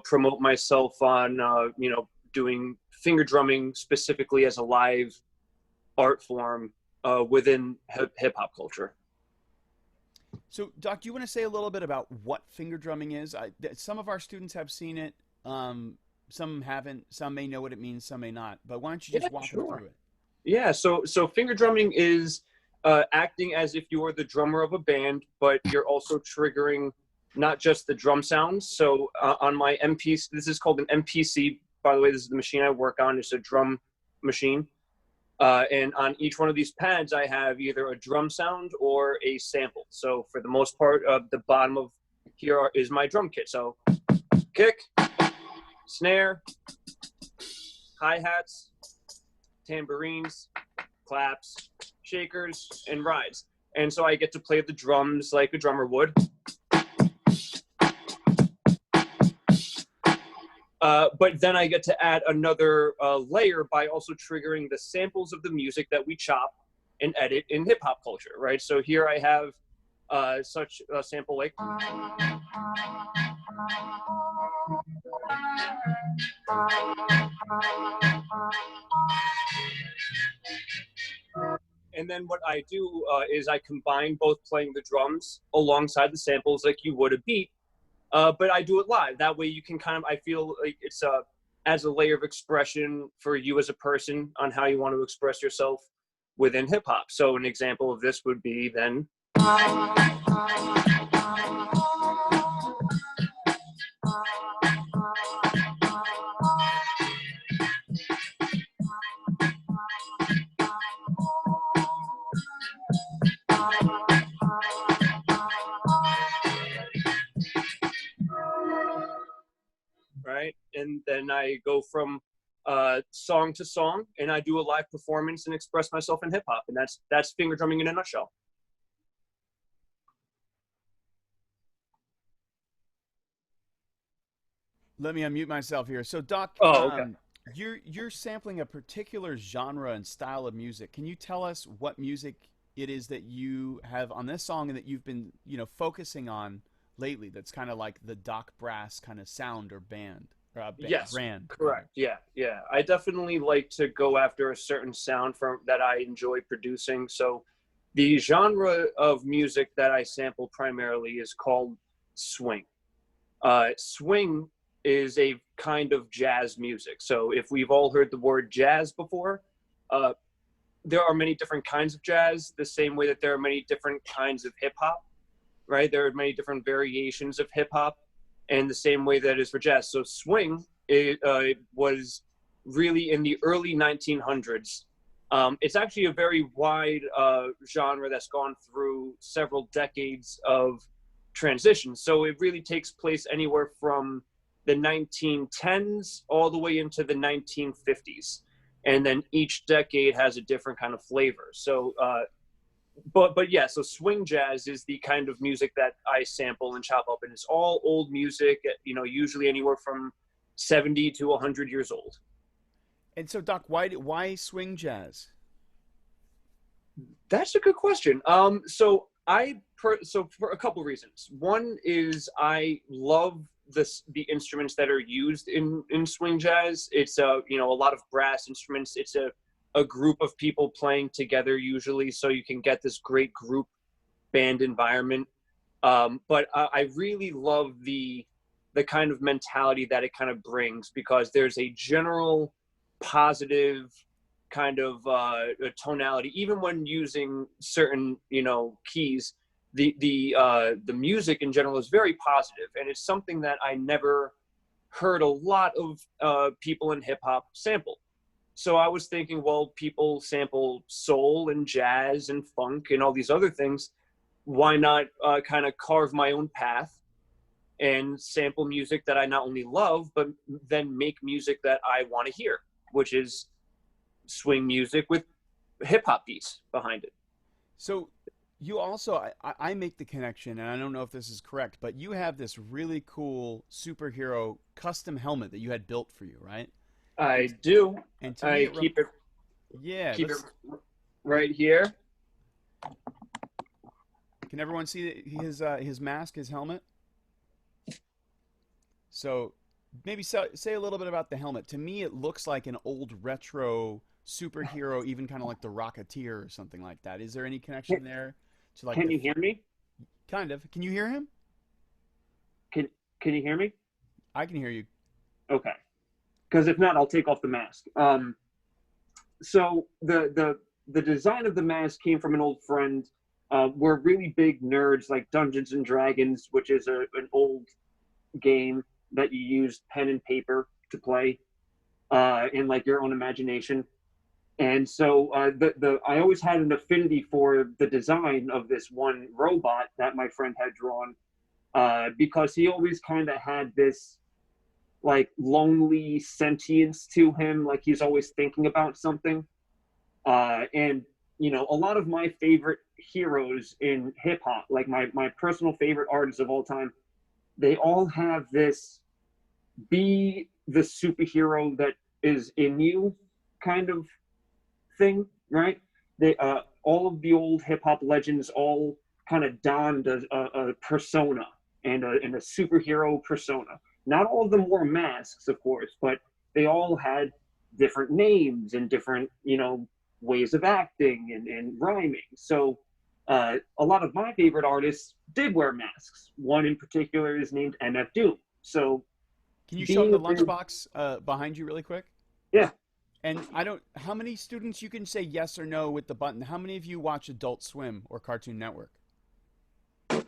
promote myself on, doing finger drumming specifically as a live art form within hip hop culture. So, Doc, do you want to say a little bit about what finger drumming is? Some of our students have seen it, some haven't, some may know what it means, some may not. But why don't you Yeah, just walk them sure. through it? Yeah, so finger drumming is acting as if you are the drummer of a band, but you're also triggering not just the drum sounds. So on my MPC, this is called an MPC. By the way, this is the machine I work on. It's a drum machine. And on each one of these pads, I have either a drum sound or a sample. So for the most part, the bottom of here is my drum kit. So kick, snare, hi-hats, tambourines, claps, shakers, and rides. And so I get to play the drums like a drummer would. But then I get to add another layer by also triggering the samples of the music that we chop and edit in hip hop culture, right? So here I have such a sample like. And then what I do is I combine both playing the drums alongside the samples like you would a beat, but I do it live. That way you can kind of, I feel like it's adds a layer of expression for you as a person on how you want to express yourself within hip hop. So an example of this would be then. Right, and then I go from song to song, and I do a live performance and express myself in hip hop, and that's finger drumming in a nutshell. Let me unmute myself here. So, Doc, Oh, okay. you're sampling a particular genre and style of music. Can you tell us what music it is that you have on this song and that you've been, focusing on lately? That's kind of like the Doc Brass kind of sound or band or Yes, brand, rather. correct. Yeah. I definitely like to go after a certain sound from that I enjoy producing. So the genre of music that I sample primarily is called swing. Swing is a kind of jazz music. So if we've all heard the word jazz before, uh, there are many different kinds of jazz, the same way that there are many different kinds of hip hop, right? There are many different variations of hip hop, and the same way that is for jazz. So swing it was really in the early 1900s. It's actually a very wide genre that's gone through several decades of transition. So it really takes place anywhere from the 1910s all the way into the 1950s. And then each decade has a different kind of flavor. So but yeah, so swing jazz is the kind of music that I sample and chop up, and it's all old music, usually anywhere from 70 to 100 years old. And so, Doc, why swing jazz? That's a good question. So for a couple reasons. One is I love the instruments that are used in swing jazz. It's a lot of brass instruments. It's a group of people playing together usually, so you can get this great group band environment. But I really love the kind of mentality that it kind of brings, because there's a general positive kind of tonality, even when using certain keys. The music in general is very positive, and it's something that I never heard a lot of people in hip hop sample. So I was thinking, well, people sample soul and jazz and funk and all these other things. Why not kind of carve my own path and sample music that I not only love, but then make music that I want to hear, which is swing music with hip hop beats behind it. So, you also, I make the connection, and I don't know if this is correct, but you have this really cool superhero custom helmet that you had built for you, right? And I do. and to me, I yeah. keep it Let's. right here. Can everyone see his mask, his helmet? So maybe say a little bit about the helmet. To me, it looks like an old retro superhero, even kind of like the Rocketeer or something like that. Is there any connection there to like Can you hear me? kind of? Can you hear him? Can Can you hear me? I can hear you. Okay. Because if not, I'll take off the mask. So the design of the mask came from an old friend. We're really big nerds like Dungeons and Dragons, which is an old game that you use pen and paper to play in like your own imagination. And so the I always had an affinity for the design of this one robot that my friend had drawn because he always kind of had this like lonely sentience to him, like he's always thinking about something. And you know, a lot of my favorite heroes in hip hop, like my personal favorite artists of all time, they all have this be the superhero that is in you kind of thing, right? They all of the old hip hop legends all kind of donned a persona and a superhero persona. Not all of them wore masks, of course, but they all had different names and different, you know, ways of acting and rhyming. So a lot of my favorite artists did wear masks. One in particular is named MF Doom. So Can you show him being the a big, lunchbox behind you really quick? yeah, And I don't. How many students you can say yes or no with the button? How many of you watch Adult Swim or Cartoon Network? Okay,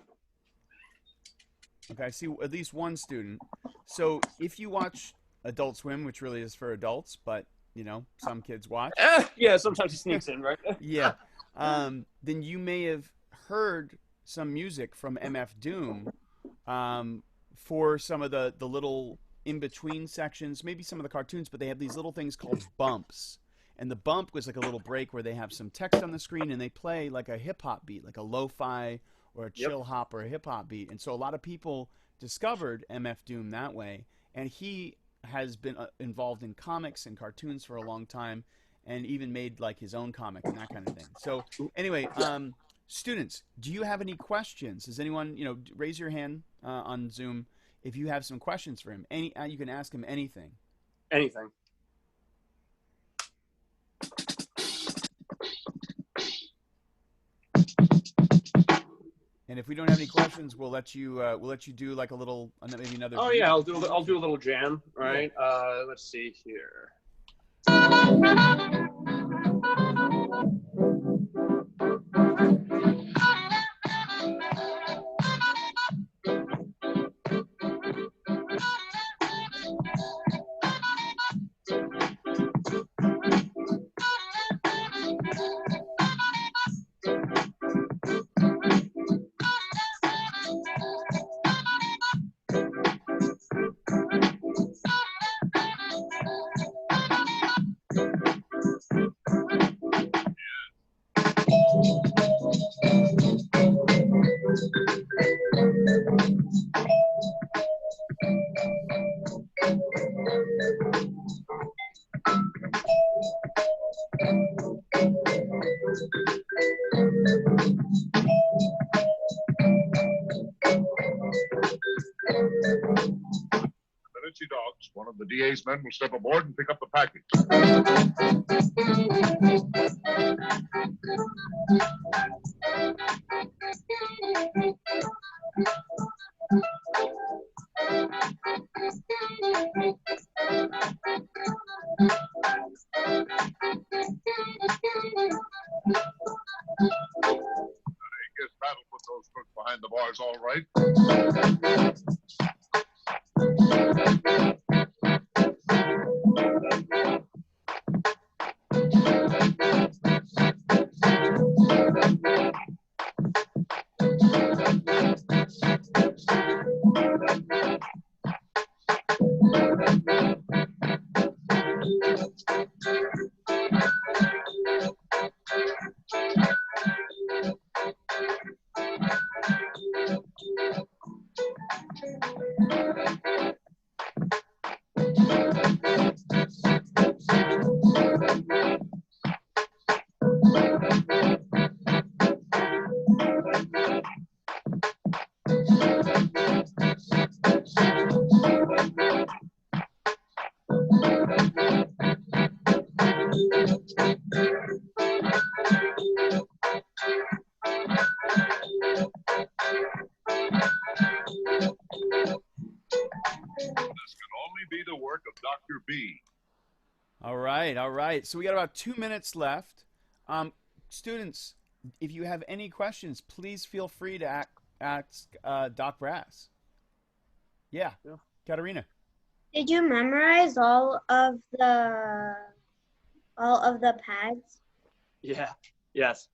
I see at least one student. So if you watch Adult Swim, which really is for adults, but you know some kids watch, yeah, sometimes he sneaks in, right? yeah, then you may have heard some music from MF Doom for some of the little in between sections, maybe some of the cartoons, but they have these little things called bumps. And the bump was like a little break where they have some text on the screen and they play like a hip hop beat, like a lo-fi or a Yep. chill hop or a hip hop beat. And so a lot of people discovered MF Doom that way. And he has been involved in comics and cartoons for a long time and even made like his own comic and that kind of thing. So anyway, students, do you have any questions? Does anyone, you know, raise your hand on Zoom if you have some questions for him? Any, you can ask him anything. Anything. And if we don't have any questions, we'll let you do like a little maybe another. Oh beat. yeah, I'll do a little jam, Yeah. right? Let's see here. Dogs. One of the DA's men will step aboard and pick up the package. I guess that'll put those crooks behind the bars all right. Dr. B. All right, all right. So we got about 2 minutes left. Students, if you have any questions, please feel free to ask Doc Brass. Yeah, Yeah. Katarina. Did you memorize all of the pads? Yeah. Yes.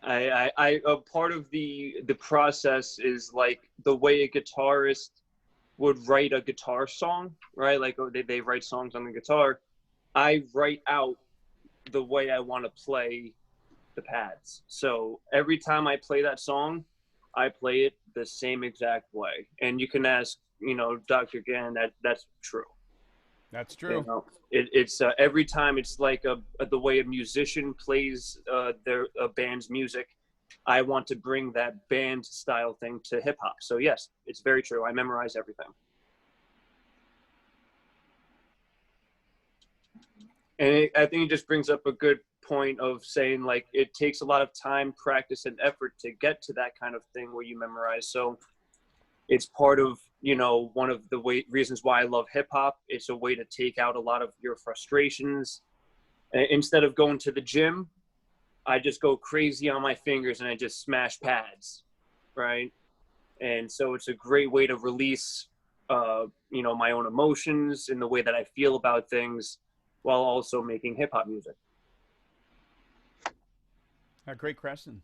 I a part of the process is like the way a guitarist would write a guitar song, right? Like they write songs on the guitar. I write out the way I want to play the pads. So every time I play that song, I play it the same exact way. And you can ask, Dr. Gann, that's true. That's true. It's every time it's like the way a musician plays their band's music. I want to bring that band style thing to hip hop. So yes, it's very true. I memorize everything. And I think it just brings up a good point of saying like it takes a lot of time, practice, and effort to get to that kind of thing where you memorize. So it's part of, one of the reasons why I love hip hop. It's a way to take out a lot of your frustrations. Instead of going to the gym, I just go crazy on my fingers and I just smash pads, right? And so it's a great way to release, my own emotions and the way that I feel about things while also making hip hop music. Great question.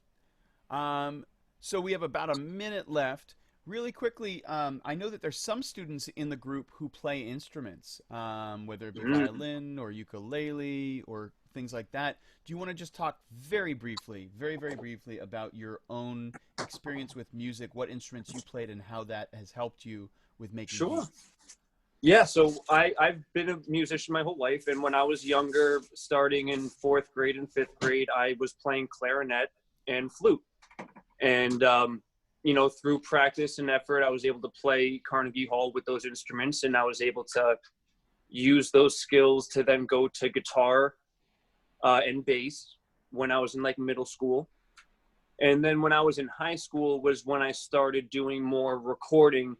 So we have about a minute left. Really quickly, I know that there's some students in the group who play instruments, whether it be violin or ukulele or things like that. Do you want to just talk very briefly, very, very briefly about your own experience with music, what instruments you played, and how that has helped you with making beats? Yeah, so I've been a musician my whole life. And when I was younger, starting in 4th grade and 5th grade, I was playing clarinet and flute. And, through practice and effort, I was able to play Carnegie Hall with those instruments. And I was able to use those skills to then go to guitar and bass when I was in like middle school. And then when I was in high school was when I started doing more recording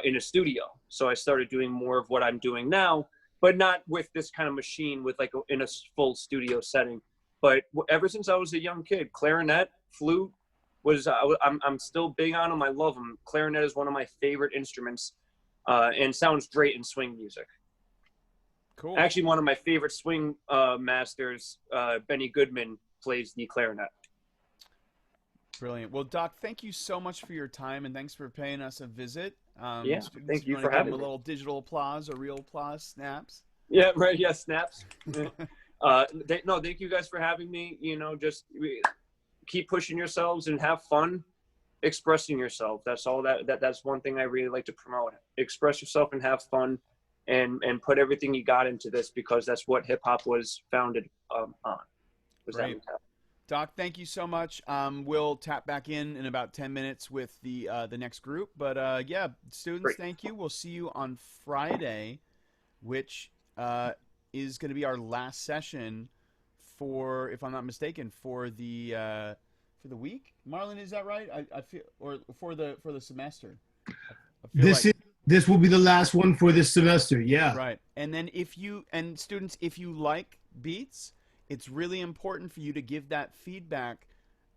in a studio. So I started doing more of what I'm doing now, but not with this kind of machine with like in a full studio setting. But ever since I was a young kid, clarinet, flute was, I'm still big on them. I love them. Clarinet is one of my favorite instruments and sounds great in swing music. Cool. Actually, one of my favorite swing masters, Benny Goodman, plays the clarinet. Brilliant. Well, Doc, thank you so much for your time, and thanks for paying us a visit. Yeah, Students, thank you want for to give having them a me. little digital applause or real applause, snaps? Yeah, right. Yeah, snaps. Thank you guys for having me. Just keep pushing yourselves and have fun expressing yourself. That's all that's one thing I really like to promote. Express yourself and have fun and put everything you got into this, because that's what hip hop was founded on. Great. Doc, thank you so much. We'll tap back in about 10 minutes with the next group. But yeah, students, Great. Thank you. We'll see you on Friday, which is going to be our last session for, if I'm not mistaken, for the week. Marlon, is that right? I feel, or for the semester. This will be the last one for this semester. Yeah. Right. And then students, if you like beats, it's really important for you to give that feedback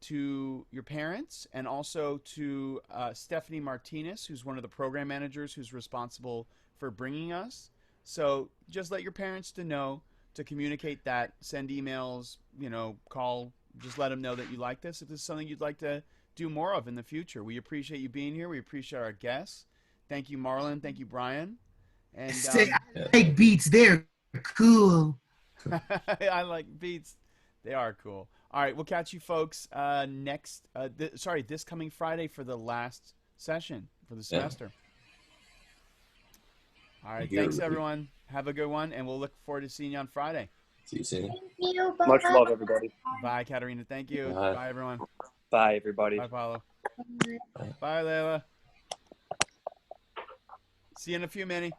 to your parents and also to Stephanie Martinez, who's one of the program managers who's responsible for bringing us. So just let your parents know to communicate that, send emails, call, just let them know that you like this. If this is something you'd like to do more of in the future, we appreciate you being here. We appreciate our guests. Thank you, Marlon. Thank you, Brian. And I like beats. They're cool. I like beats. They are cool. All right, we'll catch you folks this coming Friday for the last session for the semester. All right, thanks everyone. Have a good one, and we'll look forward to seeing you on Friday. See you soon. Thank you. Bye. Much love, everybody. Bye, Katarina. Thank you. Bye. Bye everyone. Bye, everybody. Bye, Paulo. Bye. Bye, Layla. See you in a few, Manny.